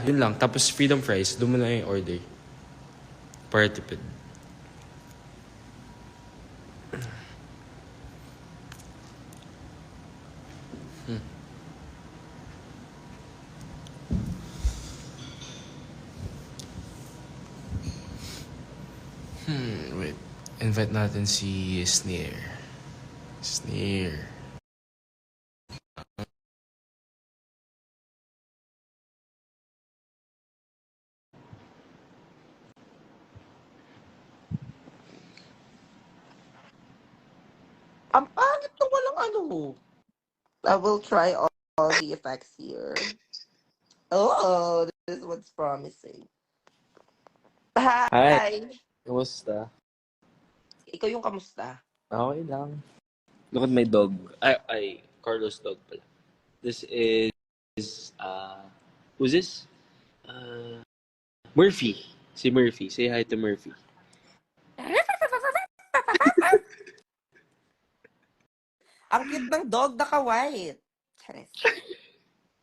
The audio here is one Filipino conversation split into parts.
Yun lang. Tapos freedom fries, doon mo na yung order. Para tipid. Wait. Invite natin si Sneer. Sneer. Ang pangit to, walang ano. I will try all the effects here. Oh, this one's promising. Hi, Hi! kumusta? Ikaw yung kamusta? Okay lang. Look at my dog. Carlos' dog pala. This is, who's this? Murphy. Si Murphy. Say hi to Murphy. Ang cute ng dog, naka-white. Charis.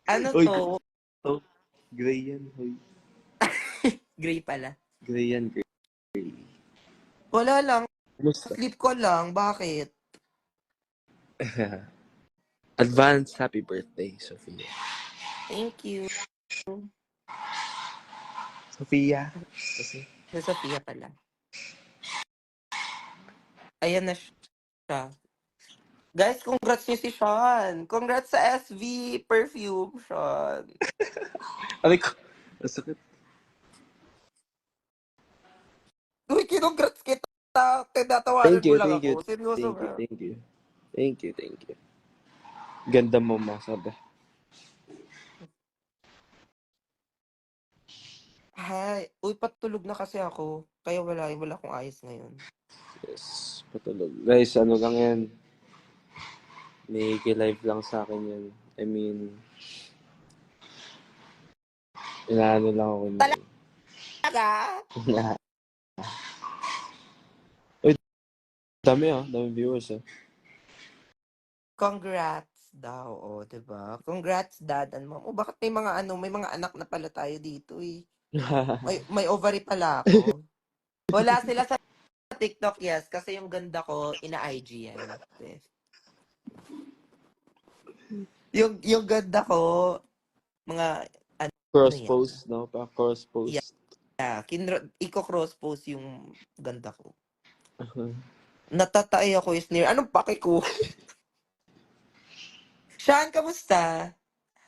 Ano Uy, to? oh, gray yan. Uy, Gray pala. gray yan, gray. Wala lang. Kumusta? Sleep ko lang. Bakit? Advance happy birthday, Sophia. Thank you. Sophia. Kasi, Si Sophia pala. Ayan na siya. Guys, congrats niyo si Sean. Congrats sa SV perfume, Sean. aray ko. Masakit. Uy, kinongrats kita. Tinatawanan Thank mo you, lang thank you, ako. Seryoso thank you, ba? thank you. Thank you, thank you. Ganda mo, masabi. Hi. Uy, patulog na kasi ako. Kaya wala akong ayos ngayon. Yes, patulog. Guys, ano lang yan. May live lang sa akin yan. I mean, inaano lang ako niyan. Talaga? Uy, dami viewers Congrats daw, oh, 'di ba? Congrats dad and mom. Oh, bakit may mga anak na pala tayo dito eh. May ovary pala ako. Wala sila sa TikTok, yes, kasi yung ganda ko ina-IG yan. Yes. Yung ganda ko mga ano Cross yan. post, no? Cross post. Yeah, iko-cross post yung ganda ko. Natatay ako, Isnir. Anong pake ko? Sean, kamusta?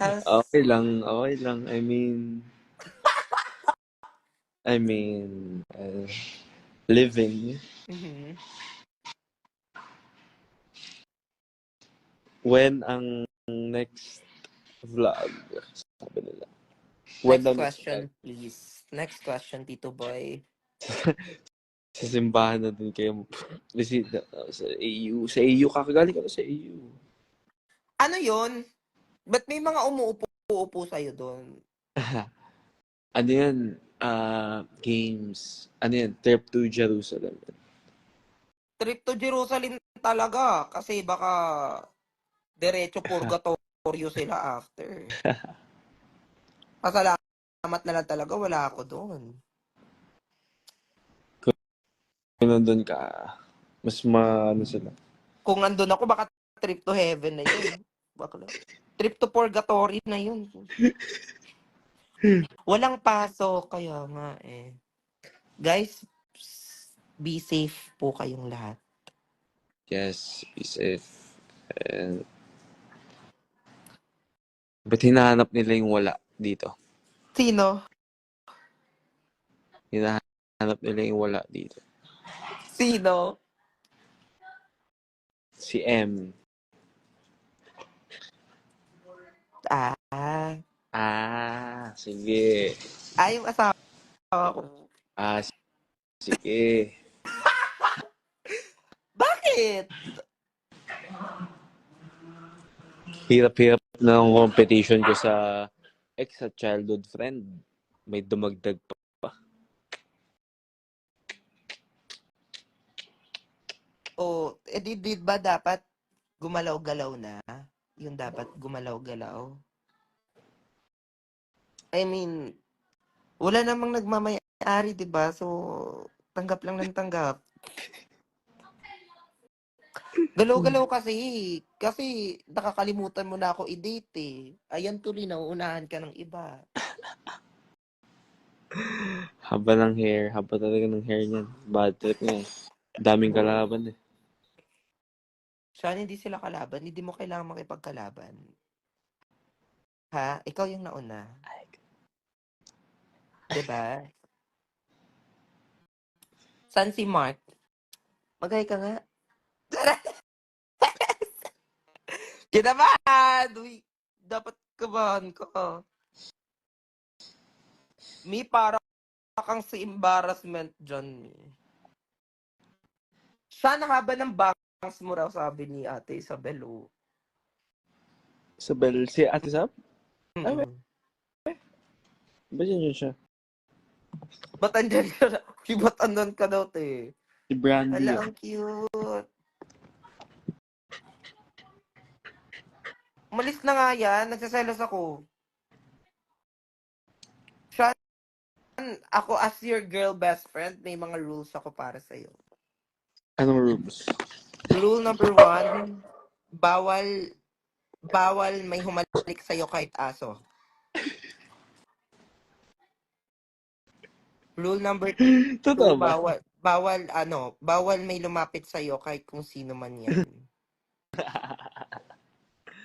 How's... Okay lang, okay lang. I mean, living. Mhm. When ang next vlog? Sabi nila. When Next ang next vlog? question, please. Next question, Tito Boy. Sa simbahan na din kayo. Sa AU. Sa AU, kakagaling ka na sa AU. Ano yon? Ba't may mga umuupo sa'yo doon? Ano yan? Games. Ano yan? Trip to Jerusalem. Trip to Jerusalem talaga. Kasi baka diretso purgatorio sila after. Pasalamat na lang talaga, wala ako doon. Kung nandun ka, mas ano sila. Kung nandun ako, baka trip to heaven na yun. Bakla. Trip to purgatory na yun. Walang paso, kaya nga eh. Guys, be safe po kayong lahat. Yes, be safe. And ba't hinahanap nila yung wala dito? Sino? Hinahanap nila yung wala dito. Sino? Si M. Sige. Yung asawa ko. Sige. Bakit? Hirap-hirap na ang competition ko sa ex at childhood friend. May dumagdag pa. O, di ba dapat gumalaw-galaw na? Yung dapat gumalaw-galaw. I mean, Wala namang nagmamay-ari, 'di ba? So, tanggap lang ng tanggap. Galaw-galaw kasi. Kasi nakakalimutan mo na ako i-date eh. Ayan tuloy, nauunahan ka ng iba. Haba ng hair. Haba talaga ng hair niyan. Bad trip nga eh. Daming kalaban eh. Sana hindi sila kalaban. Hindi mo kailangan makipagkalaban. Ha? Ikaw yung nauna. 'Di ba? San si Mark? Magay ka nga. Kinabahan! Uy, dapat kabahan ka. Mi, para kang si embarrassment dyan, Mi. Sana haba ng bangs mo raw, sabi ni Ate Isabel, oh. Isabel, si Ate Sab? Ay, Mm-mm. ba't yun siya? Ba't andyan ka na? Ba't andyan ka daw, te? Si Brandy. Hala, ang cute. Umalis na nga yan. Nagsaselos ako. Sean, ako as your girl best friend, may mga rules ako para sa'yo. Anong rooms? Rule number 1, bawal may humalik sa'yo kahit aso. Rule number 2, Totoo ba? bawal may lumapit sa'yo kahit kung sino man yan.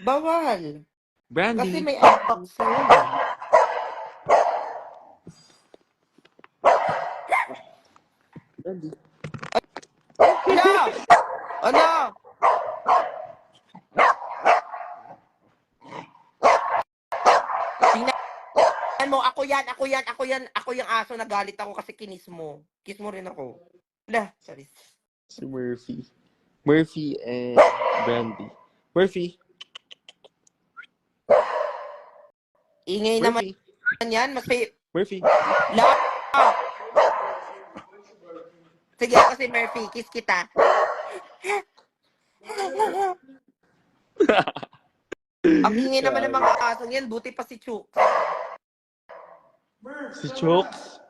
Bawal. Kasi Brandy. may apak sa'yo eh. Brandy. Hala! Ano? Tingnan mo, ako yung aso na galit ako kasi kinis mo. Kiss mo rin ako. Hala, sorry. Si Murphy. Murphy and Brandy. Murphy. Ingay naman Murphy. yan. Murphy. La! Sige ako si Murphy, kiss kita. Ang ingay naman ng mga asong yan, buti pa si Chuk. Si Chokes.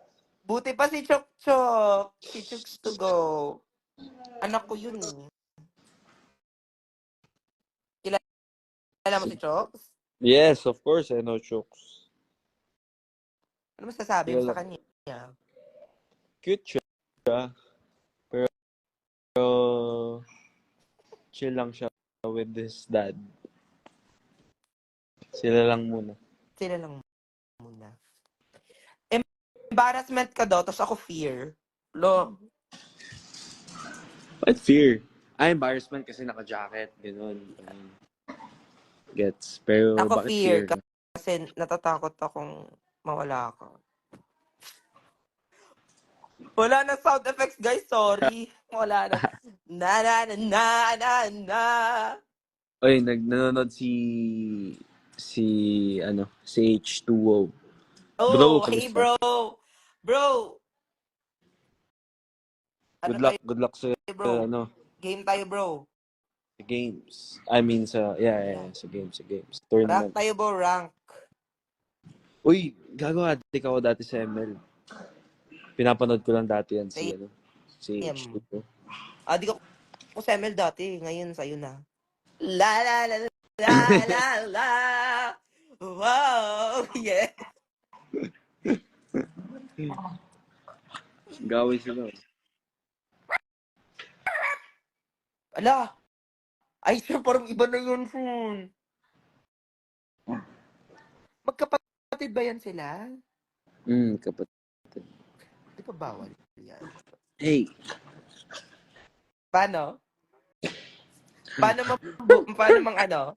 Buti pa si Chuk Chuk. Si Chuk's to go. Anak ko yun eh. Kilala mo si Chooks? Yes, of course, I know Chokes. Ano masasabi mo sa kanya? Cute siya. Pero chill lang siya with his dad. Sila lang muna. Sila lang muna. Embarrassment ka daw, tapos ako fear. Lo. What fear? Embarrassment kasi naka-jacket. Ganun. Gets. Pero Ako bakit fear fear? kasi natatakot akong mawala ka. Wala na sound effects, guys. Sorry. Wala na. Na na na na na na. Oy, nanonood si H2O. Oh, hey kamusta? bro. Bro. Ano tayo, Good luck sa bro? ano, Game tayo, bro. sa games. I mean sa sa games. Rank Tournament. tayo, bro. Rank. Uy, gagawa adik ako dati sa ML. Pinapanood ko lang dati yan si H2O. Di ko sa ML dati. Ngayon, sa'yo na. La la la la la la. Wow, yeah. Gawin sila. Ala. Ay, sir, parang iba na yun, phone. Magkapatid ba yan sila? Kapatid. Di ba bawal yan? Hey. Paano? Paano mang ano?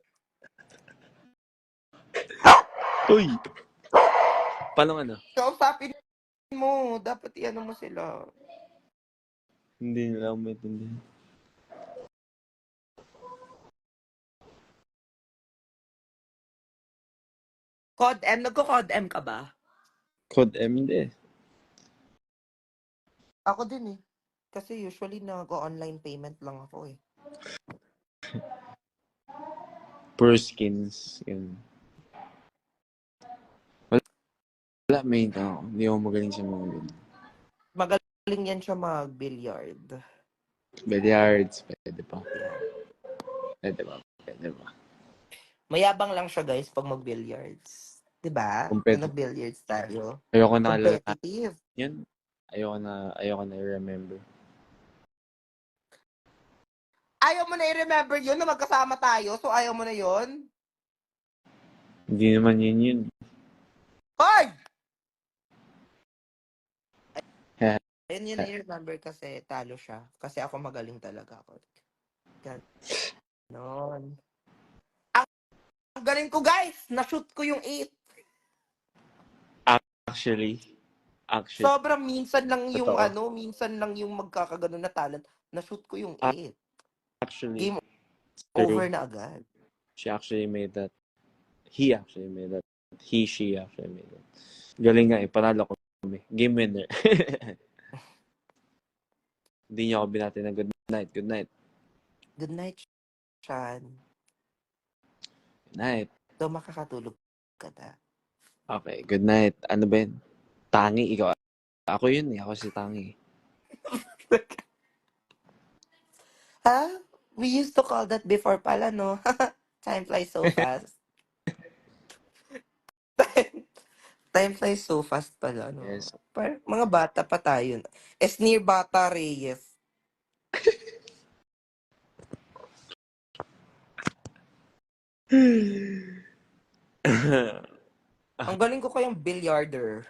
Uy! Paano ano? Kausapin mo. Dapat i-ano mo sila. Hindi nila ako maintindihan. Code M. Nagko-Code M ka ba? Code M, hindi. Ako din eh. Kasi usually nag-online payment lang ako eh. Puro skins. Yun. May ako. Hindi ako magaling sa mga ganyan. Magaling yan siya mag-billiard. Billiards, pwede pa. Yeah. Pwede ba? Pwede ba? Mayabang lang siya guys pag mag-billiards. Diba? Kung Competitive. nag-billiards tayo. Ayoko na alala. Competitive. Yun. Ayoko na i-remember. Ayaw mo na i-remember yun na magkasama tayo, so ayaw mo na yun? Hindi naman yun. Hoy! Heh. Ayun yun i-remember kasi talo siya. Kasi ako magaling talaga ako. Ganon. Ang galing ko guys! Na-shoot ko yung 8. Actually. Sobrang minsan lang yung Totoo. minsan lang yung magkakagano na talent. Na-shoot ko yung 8. Actually. Game It's true. over na agad. She actually made that. He actually made that. She actually made that. Galing nga eh. Panalo ko. Game winner. Hindi niyo ako binati na good night. Good night. Good night, Sean. Good night. So, makakatulog ka na. Okay. Good night. Ano ba yun? Tangi. Ikaw. Ako yun eh. Ako si Tangi. Ha? We used to call that before pala, no? Time flies so fast. Time flies so fast pala, no? Yes. Mga bata pa tayo. Esnir Bata Reyes. Ang galing ko kayong billiarder.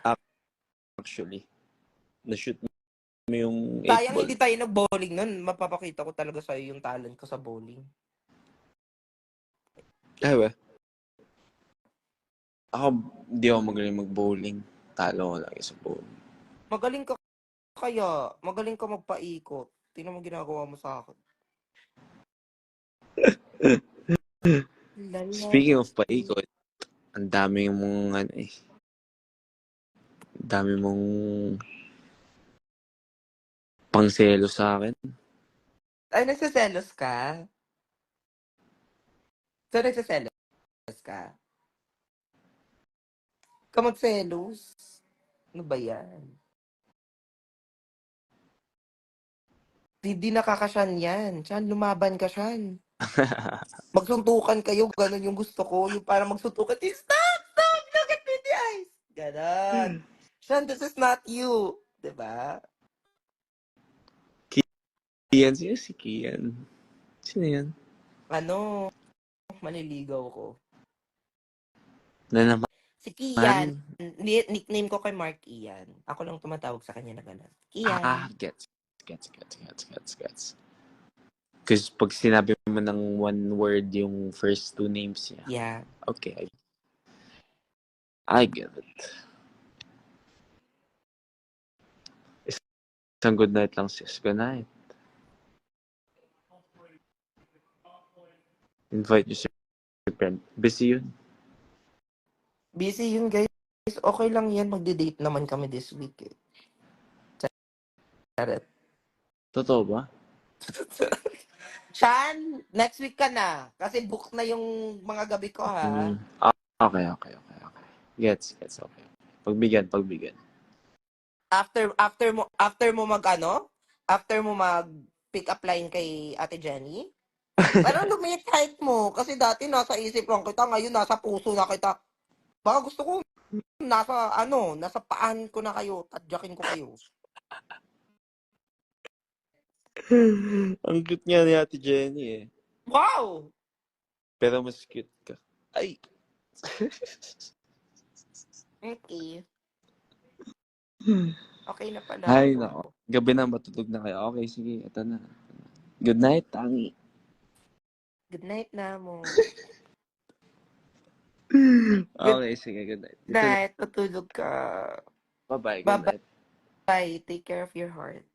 Actually. Na-shoot mo yung 8 Sayang ball. hindi tayo nag-bowling nun. Mapapakita ko talaga sa'yo yung talent ko sa bowling. Ay ba? Ako, hindi ako magaling mag-bowling. Talo ko lagi sa bowling. Magaling ka kaya. Magaling ka magpaikot. Tingnan mo ginagawa mo sa akin. Speaking of paikot, ang dami mong ang dami mong pangselo sa akin. Ay, nagsiselos ka? So, nagsiselos ka? Ka magselos? Ano ba yan? Di nakakasyan yan. Syan, lumaban ka syan. Magsuntukan kayo, ganun yung gusto ko. Yung parang magsuntukan, stop! Look at me in the eyes! Ganon. Syan, this is not you. Diba? Kian, sino si Kian? Sino yan? Ano, maniligaw ko. Na naman? Si Kian. Nickname ko kay Mark Ian. Ako lang tumatawag sa kanya na gano'n. Kian. Gets. Because pag sinabi mo ng one word yung first two names niya. Yeah. Okay. I get it. Isang good night lang, sis. Good night. Invite you si friend. Busy yun. Busy yun, guys. Okay lang yan. Magde-date naman kami this week. Eh. Charet. Totoo ba? Shan, next week ka na. Kasi book na yung mga gabi ko, ha? Okay. Gets. Okay. Pagbigyan. After mo mag pick up line kay Ate Jenny, parang lumit height mo. Kasi dati nasa isip lang kita, ngayon nasa puso na kita. Baka gusto ko, nasa paan ko na kayo, tadyakin ko kayo. Ang cute nga ni Ate Jenny eh. Wow! Pero mas cute ka. Ay! Okay. Okay na pala. Ay, nako. Gabi na, matutog na kayo. Okay, sige. Ito na. Good night, Tangi. Good night na mo. Okay, sige. Good night. Good night. Tutulog ka. Bye-bye. Good night. Bye. Take care of your heart.